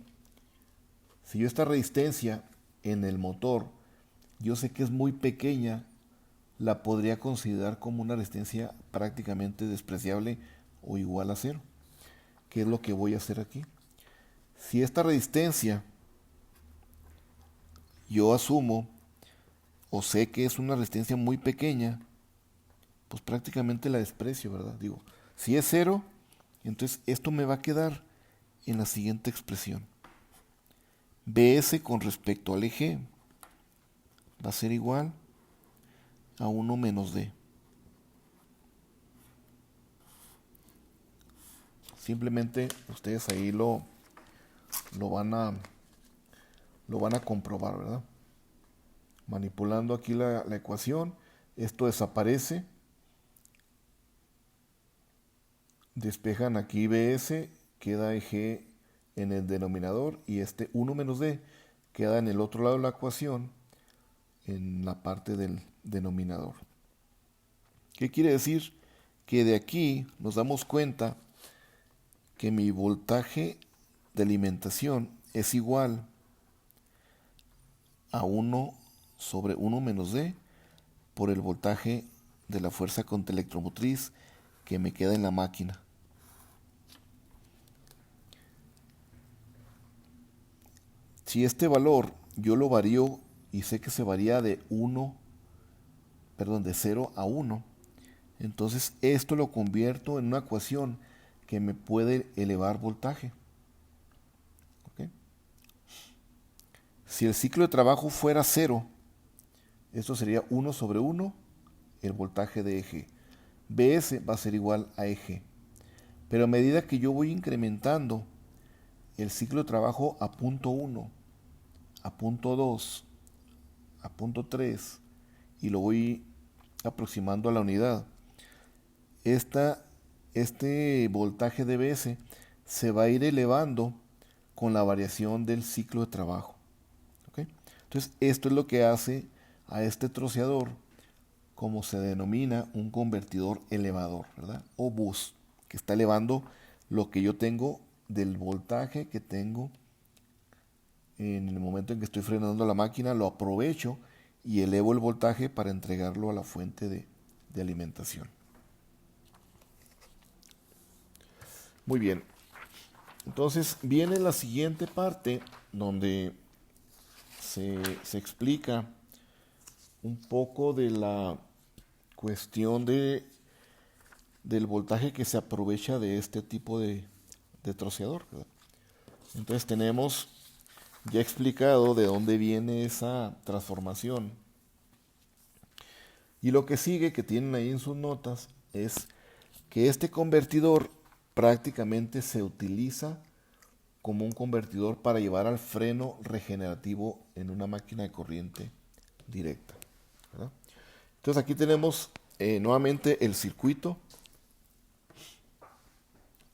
si yo esta resistencia en el motor, yo sé que es muy pequeña, la podría considerar como una resistencia prácticamente despreciable o igual a cero. ¿Qué es lo que voy a hacer aquí? Si esta resistencia yo asumo o sé que es una resistencia muy pequeña, pues prácticamente la desprecio, ¿verdad? Digo, si es cero, entonces esto me va a quedar en la siguiente expresión. BS con respecto al eje va a ser igual a 1 menos D. Simplemente ustedes ahí lo van a comprobar, ¿verdad? Manipulando aquí la ecuación, esto desaparece. Despejan aquí BS, queda EG en el denominador y este 1 menos D queda en el otro lado de la ecuación, en la parte del denominador. ¿Qué quiere decir? Que de aquí nos damos cuenta que mi voltaje de alimentación es igual a 1 sobre 1 menos D por el voltaje de la fuerza contraelectromotriz que me queda en la máquina. Si este valor yo lo varío y sé que se varía de 0 a 1, entonces esto lo convierto en una ecuación que me puede elevar voltaje. ¿Ok? Si el ciclo de trabajo fuera 0, esto sería 1 sobre 1, el voltaje de eje. Bs va a ser igual a eje. Pero a medida que yo voy incrementando el ciclo de trabajo a punto 1, a punto 2, a punto 3, y lo voy aproximando a la unidad, este voltaje de Bs se va a ir elevando con la variación del ciclo de trabajo. ¿Okay? Entonces, esto es lo que hace a este troceador, como se denomina, un convertidor elevador, ¿verdad? O bus, que está elevando lo que yo tengo del voltaje que tengo en el momento en que estoy frenando la máquina, lo aprovecho y elevo el voltaje para entregarlo a la fuente de alimentación. Muy bien. Entonces viene la siguiente parte donde se explica un poco de la cuestión del voltaje que se aprovecha de este tipo de troceador, ¿verdad? Entonces tenemos ya explicado de dónde viene esa transformación. Y lo que sigue, que tienen ahí en sus notas, es que este convertidor prácticamente se utiliza como un convertidor para llevar al freno regenerativo en una máquina de corriente directa, ¿verdad? Entonces aquí tenemos nuevamente el circuito.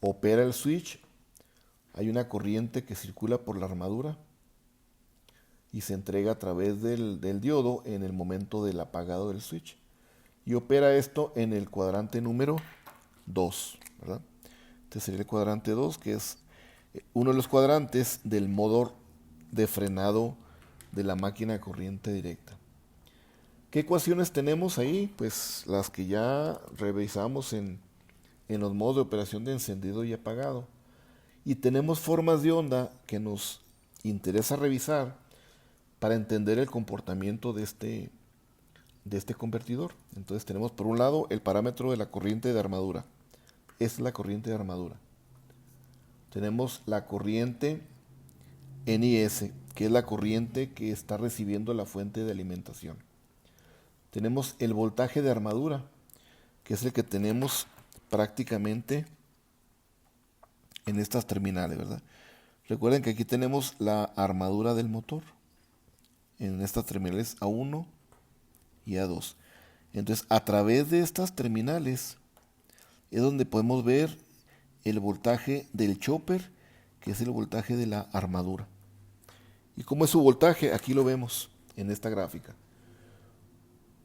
Opera el switch. Hay una corriente que circula por la armadura y se entrega a través del diodo en el momento del apagado del switch. Y opera esto en el cuadrante número 2, ¿verdad? Este sería el cuadrante 2, que es uno de los cuadrantes del motor de frenado de la máquina de corriente directa. ¿Qué ecuaciones tenemos ahí? Pues las que ya revisamos en los modos de operación de encendido y apagado. Y tenemos formas de onda que nos interesa revisar para entender el comportamiento de este convertidor. Entonces tenemos por un lado el parámetro de la corriente de armadura. Es la corriente de armadura. Tenemos la corriente NIS, que es la corriente que está recibiendo la fuente de alimentación. Tenemos el voltaje de armadura, que es el que tenemos prácticamente en estas terminales, ¿verdad? Recuerden que aquí tenemos la armadura del motor en estas terminales A1 y A2. Entonces, a través de estas terminales es donde podemos ver el voltaje del chopper, que es el voltaje de la armadura. ¿Y cómo es su voltaje? Aquí lo vemos en esta gráfica.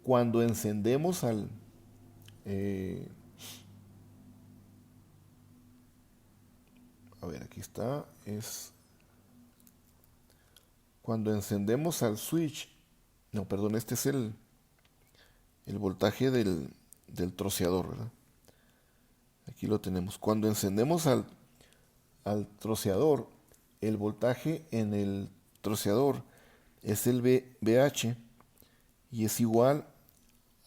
Cuando encendemos aquí está. Cuando encendemos al switch. No, perdón, este es el voltaje del troceador, ¿verdad? Aquí lo tenemos. Cuando encendemos al troceador, el voltaje en el troceador es el VH y es igual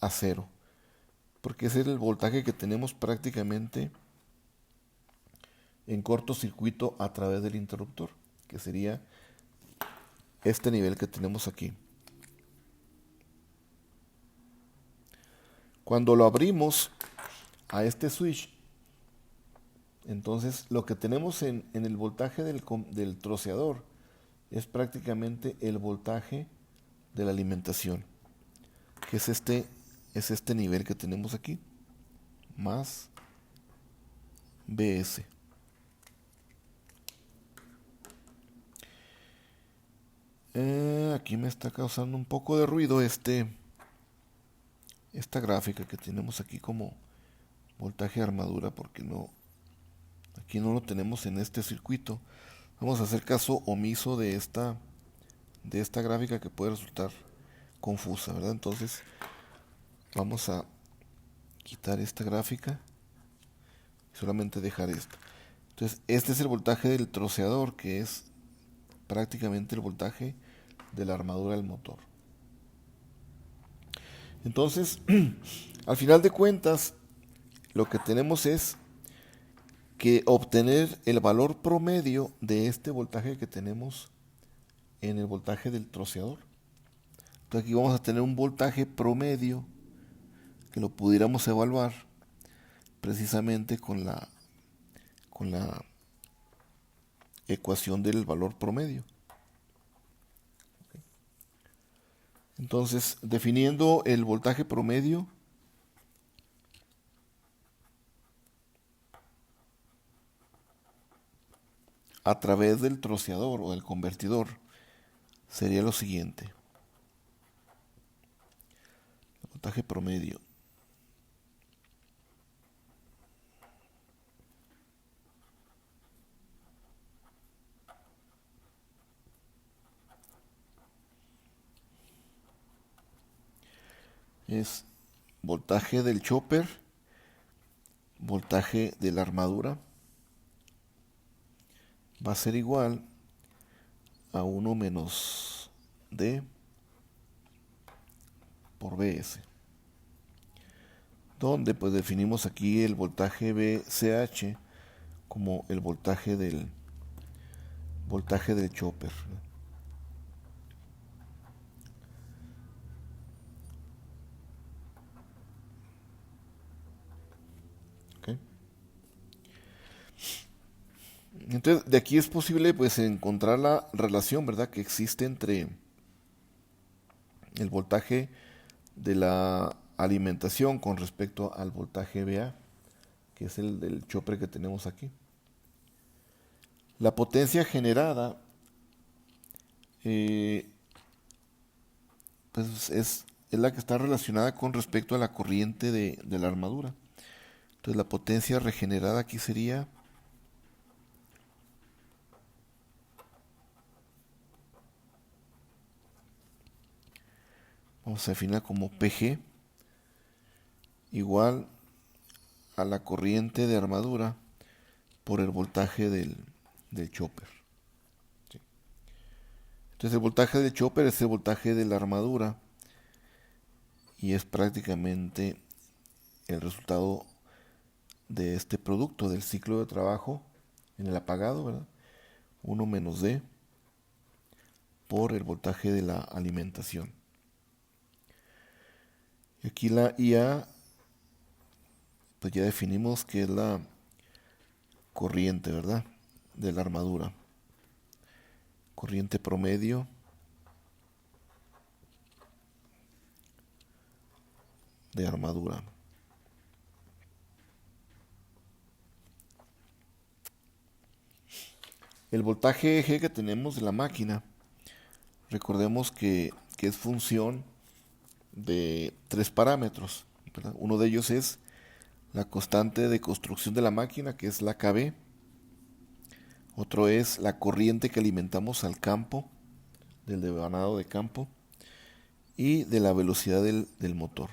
a 0, porque ese es el voltaje que tenemos prácticamente en cortocircuito a través del interruptor, que sería este nivel que tenemos aquí. Cuando lo abrimos a este switch, entonces lo que tenemos en el voltaje del troceador es prácticamente el voltaje de la alimentación, que es este nivel que tenemos aquí, más Bs. Aquí me está causando un poco de ruido esta gráfica que tenemos aquí como voltaje de armadura, porque aquí no lo tenemos en este circuito. Vamos a hacer caso omiso de esta gráfica que puede resultar confusa, ¿verdad? Entonces vamos a quitar esta gráfica y solamente dejar esto. Entonces este es el voltaje del troceador, que es prácticamente el voltaje de la armadura del motor. Entonces, al final de cuentas, lo que tenemos es que obtener el valor promedio de este voltaje que tenemos en el voltaje del troceador. Entonces aquí vamos a tener un voltaje promedio que lo pudiéramos evaluar precisamente con la ecuación del valor promedio. Entonces, definiendo el voltaje promedio, a través del troceador o del convertidor, sería lo siguiente. El voltaje promedio es voltaje del chopper, voltaje de la armadura, va a ser igual a 1 menos D por Bs, donde pues definimos aquí el voltaje BCH como el voltaje del chopper. ¿Okay? Entonces, de aquí es posible pues encontrar la relación, ¿verdad?, que existe entre el voltaje de la alimentación con respecto al voltaje VA, que es el del chopper que tenemos aquí. La potencia generada pues es la que está relacionada con respecto a la corriente de la armadura. Entonces la potencia regenerada aquí sería vamos a definirla como PG igual a la corriente de armadura por el voltaje del chopper. ¿Sí? Entonces el voltaje del chopper es el voltaje de la armadura y es prácticamente el resultado de este producto del ciclo de trabajo en el apagado, ¿verdad? 1 menos D por el voltaje de la alimentación. Y aquí la IA, pues ya definimos que es la corriente, ¿verdad?, de la armadura. Corriente promedio de armadura. El voltaje eje que tenemos de la máquina, recordemos que es función de 3 parámetros, ¿verdad? Uno de ellos es la constante de construcción de la máquina, que es la KB. Otro es la corriente que alimentamos al campo, del devanado de campo, y de la velocidad del motor.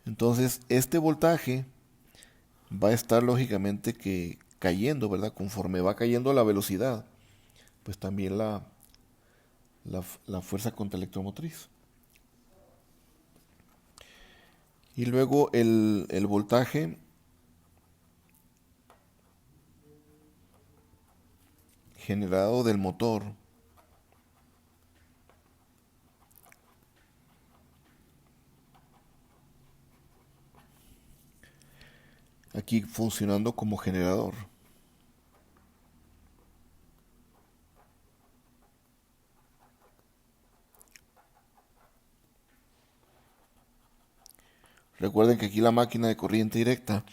Entonces, este voltaje va a estar lógicamente que cayendo, ¿verdad? Conforme va cayendo la velocidad, pues también la fuerza contraelectromotriz. Y luego el voltaje generado del motor aquí funcionando como generador. Recuerden que aquí la máquina de corriente directa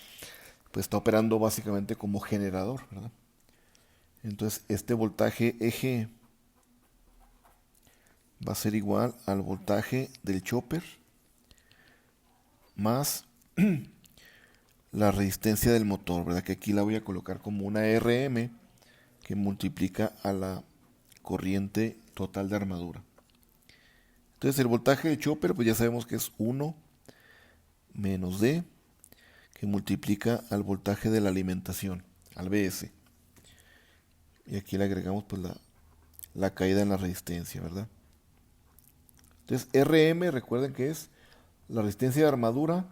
pues está operando básicamente como generador, ¿verdad? Entonces este voltaje EG va a ser igual al voltaje del chopper más la resistencia del motor, ¿verdad? Que aquí la voy a colocar como una RM que multiplica a la corriente total de armadura. Entonces el voltaje de chopper, pues ya sabemos que es 1 menos D, que multiplica al voltaje de la alimentación, al BS. Y aquí le agregamos pues la caída en la resistencia, ¿verdad? Entonces RM, recuerden que es la resistencia de armadura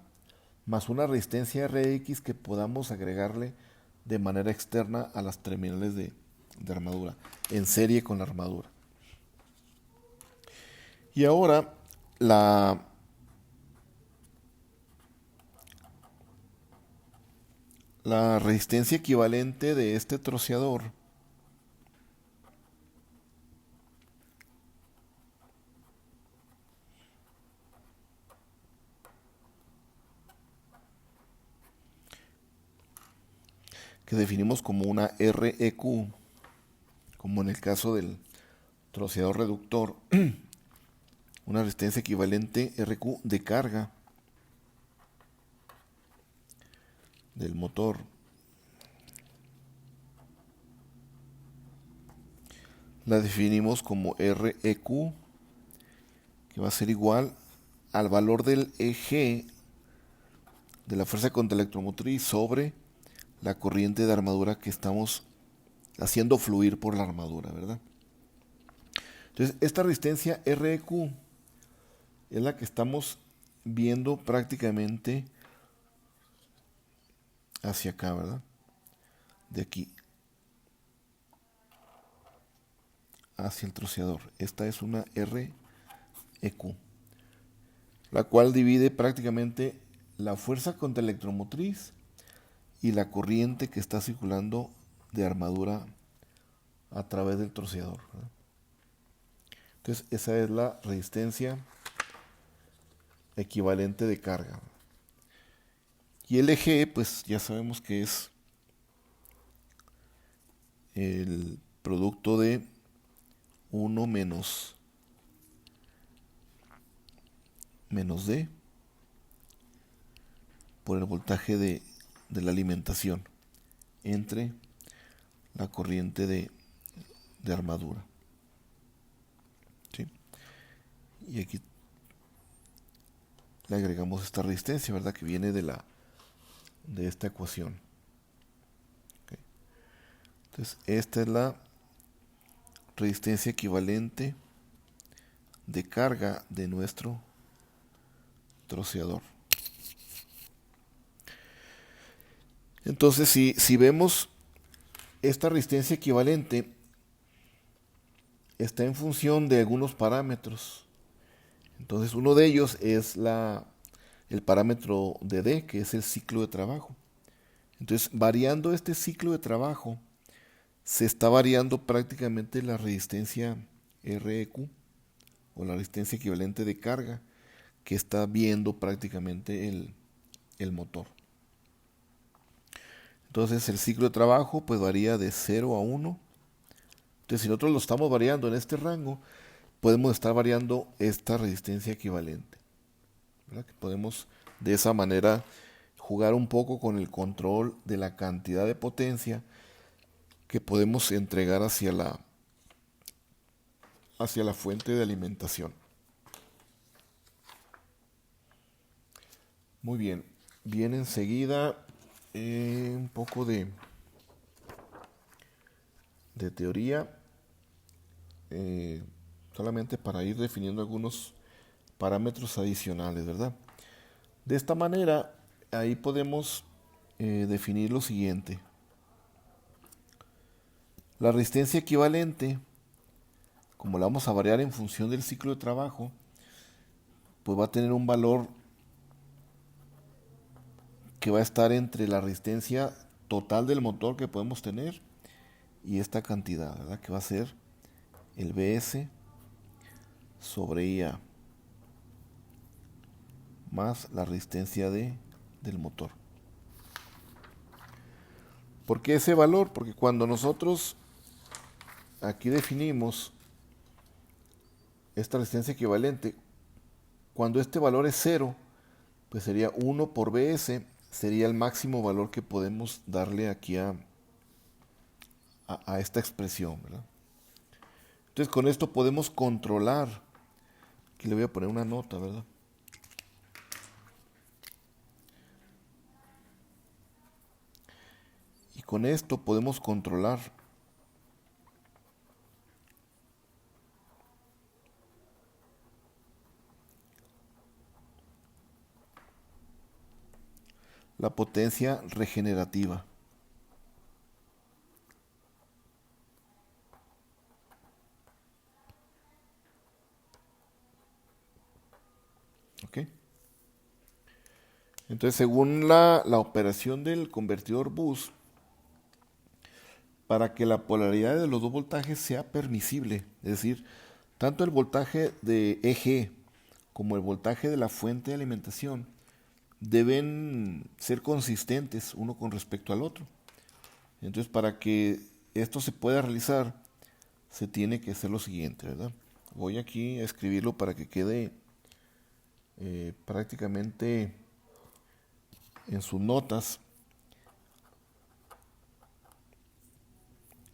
más una resistencia RX que podamos agregarle de manera externa a las terminales de armadura, en serie con la armadura. Y ahora la resistencia equivalente de este troceador que definimos como una REQ, como en el caso del troceador reductor, una resistencia equivalente RQ de carga del motor. La definimos como REQ, que va a ser igual al valor del eje de la fuerza contra electromotriz sobre la corriente de armadura que estamos haciendo fluir por la armadura, ¿verdad? Entonces, esta resistencia REQ es la que estamos viendo prácticamente hacia acá, ¿verdad? De aquí hacia el troceador. Esta es una REQ, la cual divide prácticamente la fuerza contra electromotriz y la corriente que está circulando de armadura a través del troceador, ¿verdad? Entonces esa es la resistencia equivalente de carga. Y el eje, pues ya sabemos que es el producto de 1 menos D por el voltaje de la alimentación entre la corriente de armadura. ¿Sí? Y aquí le agregamos esta resistencia, ¿verdad? Que viene de esta ecuación. ¿Okay? Entonces, esta es la resistencia equivalente de carga de nuestro troceador. Entonces, si vemos esta resistencia equivalente, está en función de algunos parámetros. Entonces, uno de ellos es el parámetro de D, que es el ciclo de trabajo. Entonces, variando este ciclo de trabajo, se está variando prácticamente la resistencia REQ, o la resistencia equivalente de carga, que está viendo prácticamente el motor. Entonces el ciclo de trabajo pues varía de 0 a 1. Entonces si nosotros lo estamos variando en este rango, podemos estar variando esta resistencia equivalente, ¿verdad? Que podemos de esa manera jugar un poco con el control de la cantidad de potencia que podemos entregar hacia la fuente de alimentación. Muy bien, viene enseguida un poco de teoría, solamente para ir definiendo algunos parámetros adicionales, ¿verdad? De esta manera, ahí podemos definir lo siguiente. La resistencia equivalente, como la vamos a variar en función del ciclo de trabajo, pues va a tener un valor que va a estar entre la resistencia total del motor que podemos tener y esta cantidad, ¿verdad? Que va a ser el BS sobre IA más la resistencia del motor. ¿Por qué ese valor? Porque cuando nosotros aquí definimos esta resistencia equivalente, cuando este valor es 0, pues sería 1 por BS, sería el máximo valor que podemos darle aquí a esta expresión, ¿verdad? Entonces con esto podemos controlar Aquí le voy a poner una nota, ¿verdad? Y con esto podemos controlar la potencia regenerativa. ¿Ok? Entonces, según la operación del convertidor bus, para que la polaridad de los dos voltajes sea permisible, es decir, tanto el voltaje de eje como el voltaje de la fuente de alimentación deben ser consistentes uno con respecto al otro. Entonces, para que esto se pueda realizar, se tiene que hacer lo siguiente, ¿verdad? Voy aquí a escribirlo para que quede prácticamente en sus notas.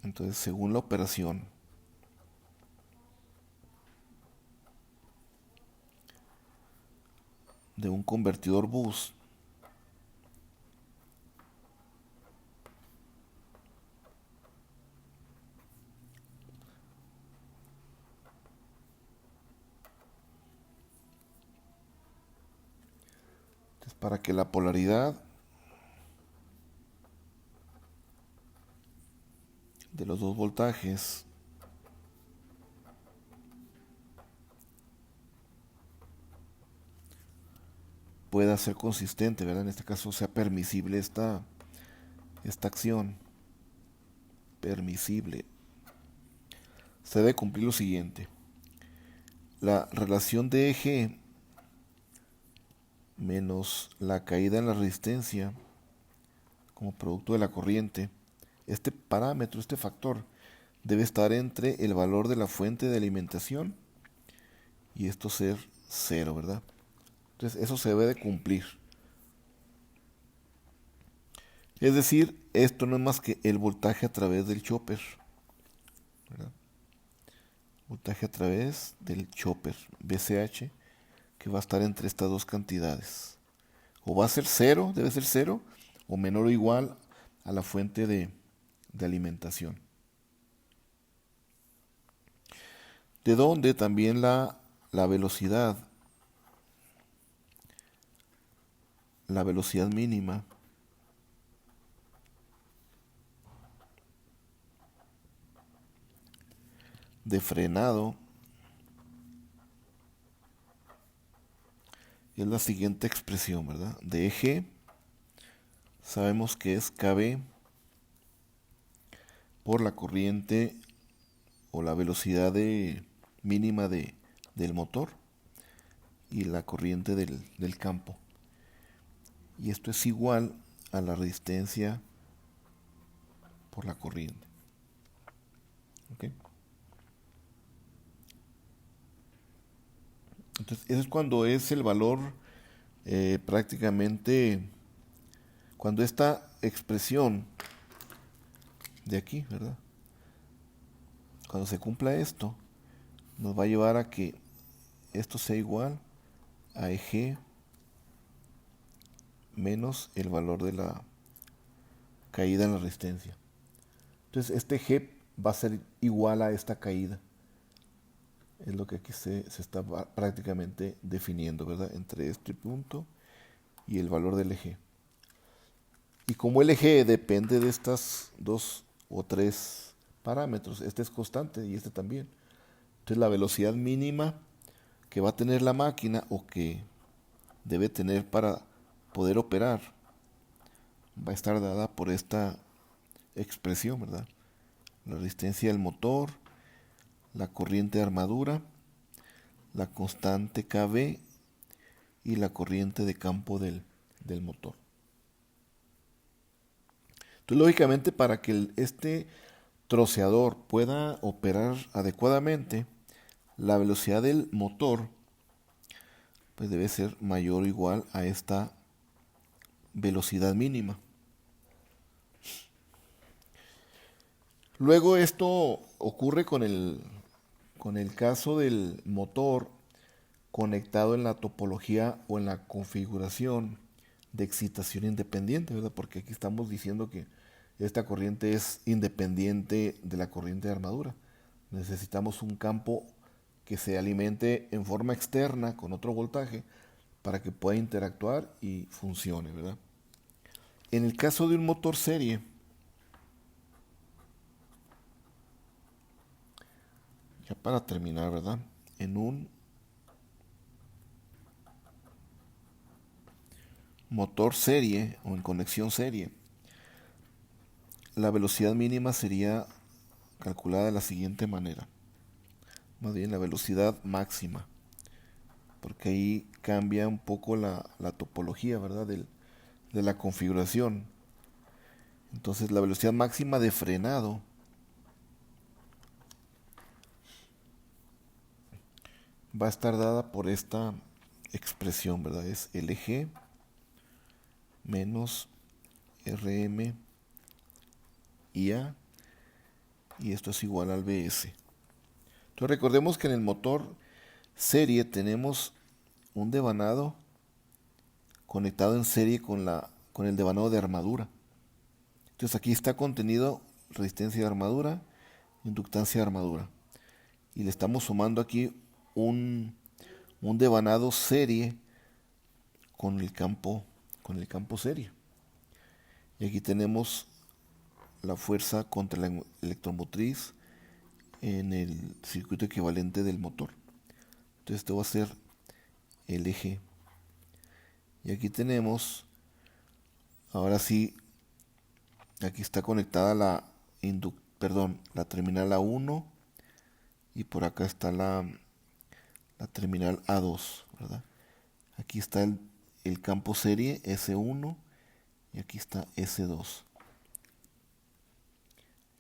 Entonces, según la operación de un convertidor bus, entonces, para que la polaridad de los dos voltajes pueda ser consistente, ¿verdad? En este caso sea permisible esta acción. Permisible. Se debe cumplir lo siguiente. La relación de eje menos la caída en la resistencia como producto de la corriente, este parámetro, este factor, debe estar entre el valor de la fuente de alimentación y esto ser cero, ¿verdad? Entonces eso se debe de cumplir. Es decir, esto no es más que el voltaje a través del chopper, ¿verdad? Voltaje a través del chopper, VCH, que va a estar entre estas dos cantidades. O va a ser cero, debe ser cero, o menor o igual a la fuente de alimentación. De donde también la velocidad mínima de frenado es la siguiente expresión, ¿verdad? De eje, sabemos que es KB por la corriente o la velocidad mínima del motor y la corriente del campo. Y esto es igual a la resistencia por la corriente. ¿Ok? Entonces, eso es cuando es el valor prácticamente, cuando esta expresión de aquí, ¿verdad? Cuando se cumpla esto, nos va a llevar a que esto sea igual a EG menos el valor de la caída en la resistencia. Entonces, este G va a ser igual a esta caída. Es lo que aquí se está prácticamente definiendo, ¿verdad? Entre este punto y el valor del eje. Y como el eje depende de estas dos o tres parámetros, este es constante y este también. Entonces la velocidad mínima que va a tener la máquina o que debe tener para poder operar va a estar dada por esta expresión, ¿verdad? La resistencia del motor, la corriente de armadura, la constante KB y la corriente de campo del motor. Entonces, lógicamente, para que este troceador pueda operar adecuadamente, la velocidad del motor pues debe ser mayor o igual a esta velocidad mínima. Luego esto ocurre con el caso del motor conectado en la topología o en la configuración de excitación independiente, ¿verdad? Porque aquí estamos diciendo que esta corriente es independiente de la corriente de armadura. Necesitamos un campo que se alimente en forma externa con otro voltaje para que pueda interactuar y funcione, ¿verdad? En el caso de un motor serie, ya para terminar, ¿verdad? En un motor serie o en conexión serie, la velocidad mínima sería calculada de la siguiente manera. Más bien la velocidad máxima, porque ahí cambia un poco la topología, ¿verdad? De la configuración. Entonces la velocidad máxima de frenado va a estar dada por esta expresión, ¿verdad? Es LG menos RM IA, y esto es igual al BS. Entonces recordemos que en el motor serie tenemos un devanado conectado en serie con el devanado de armadura. Entonces aquí está contenido resistencia de armadura, inductancia de armadura. Y le estamos sumando aquí un devanado serie con el campo serie. Y aquí tenemos la fuerza contra la electromotriz en el circuito equivalente del motor. Entonces esto va a ser el eje. Y aquí tenemos, ahora sí, aquí está conectada la terminal A1 y por acá está la terminal A2, ¿verdad? Aquí está el campo serie S1 y aquí está S2.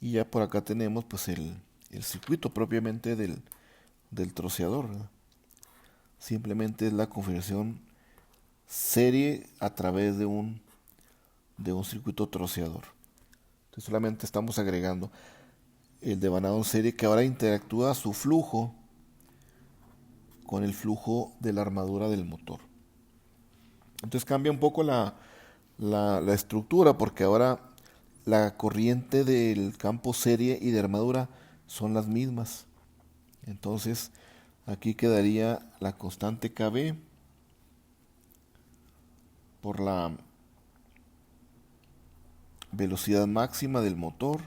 Y ya por acá tenemos pues el circuito propiamente del troceador, ¿verdad? Simplemente es la configuración serie a través de un circuito troceador. Entonces solamente estamos agregando el devanado en serie que ahora interactúa su flujo con el flujo de la armadura del motor. Entonces cambia un poco la estructura, porque ahora la corriente del campo serie y de armadura son las mismas. Entonces aquí quedaría la constante KB por la velocidad máxima del motor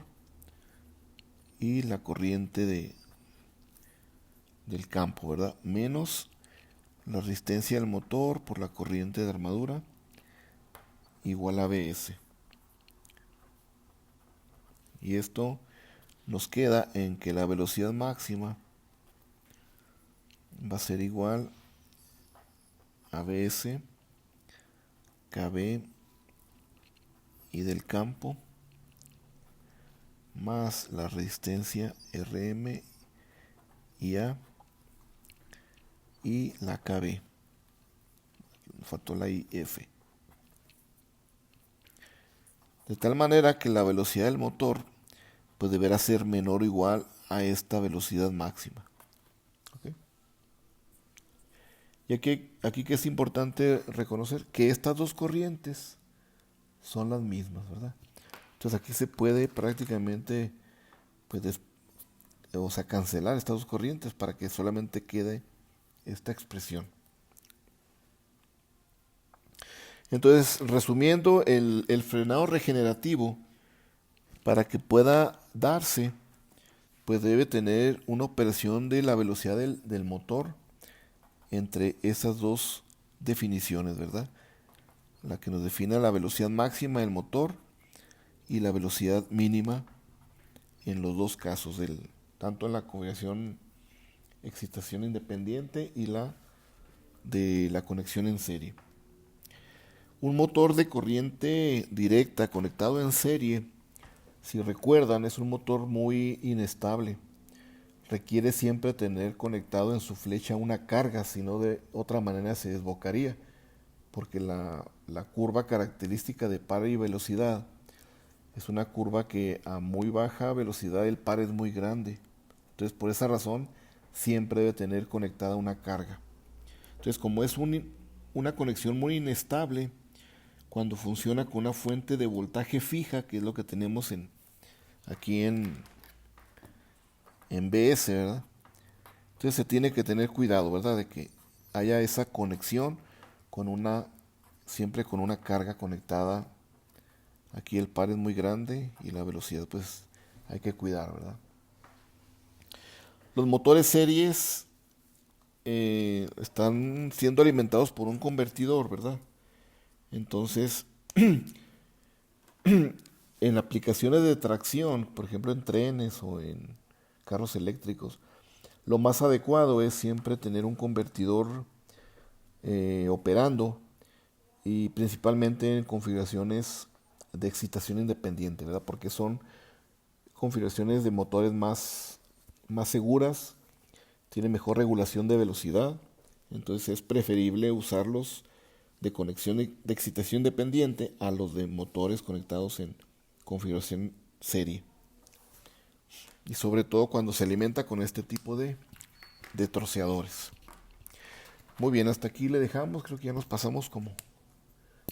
y la corriente del campo, ¿verdad? Menos la resistencia del motor por la corriente de armadura igual a BS. Y esto nos queda en que la velocidad máxima va a ser igual a BS, KB y del campo más la resistencia RM y A y la KB. Faltó la IF. De tal manera que la velocidad del motor pues deberá ser menor o igual a esta velocidad máxima. ¿Okay? Y aquí que es importante reconocer que estas dos corrientes son las mismas, ¿verdad? Entonces aquí se puede prácticamente pues, cancelar estas dos corrientes para que solamente quede esta expresión. Entonces, resumiendo, el frenado regenerativo, para que pueda darse, pues debe tener una operación de la velocidad del motor entre esas dos definiciones, ¿verdad? La que nos define la velocidad máxima del motor y la velocidad mínima en los dos casos, tanto en la configuración excitación independiente y la de la conexión en serie. Un motor de corriente directa conectado en serie, si recuerdan, es un motor muy inestable. Requiere siempre tener conectado en su flecha una carga, si no de otra manera se desbocaría, porque la curva característica de par y velocidad es una curva que a muy baja velocidad el par es muy grande. Entonces por esa razón siempre debe tener conectada una carga. Entonces, como es una conexión muy inestable, cuando funciona con una fuente de voltaje fija, que es lo que tenemos aquí en BS, ¿verdad? Entonces se tiene que tener cuidado, ¿verdad? De que haya esa conexión con siempre con una carga conectada. Aquí el par es muy grande y la velocidad pues hay que cuidar, ¿verdad? Los motores series están siendo alimentados por un convertidor, ¿verdad? Entonces, en aplicaciones de tracción, por ejemplo en trenes o en carros eléctricos, lo más adecuado es siempre tener un convertidor operando y principalmente en configuraciones de excitación independiente, ¿verdad? Porque son configuraciones de motores más seguras, tienen mejor regulación de velocidad, entonces es preferible usarlos de conexión de excitación independiente a los de motores conectados en configuración serie. Y sobre todo cuando se alimenta con este tipo de troceadores. Muy bien, hasta aquí le dejamos. Creo que ya nos pasamos como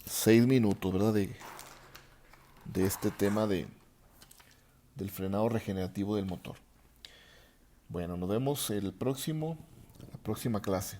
6 minutos, ¿verdad? De este tema del frenado regenerativo del motor. Bueno, nos vemos la próxima clase.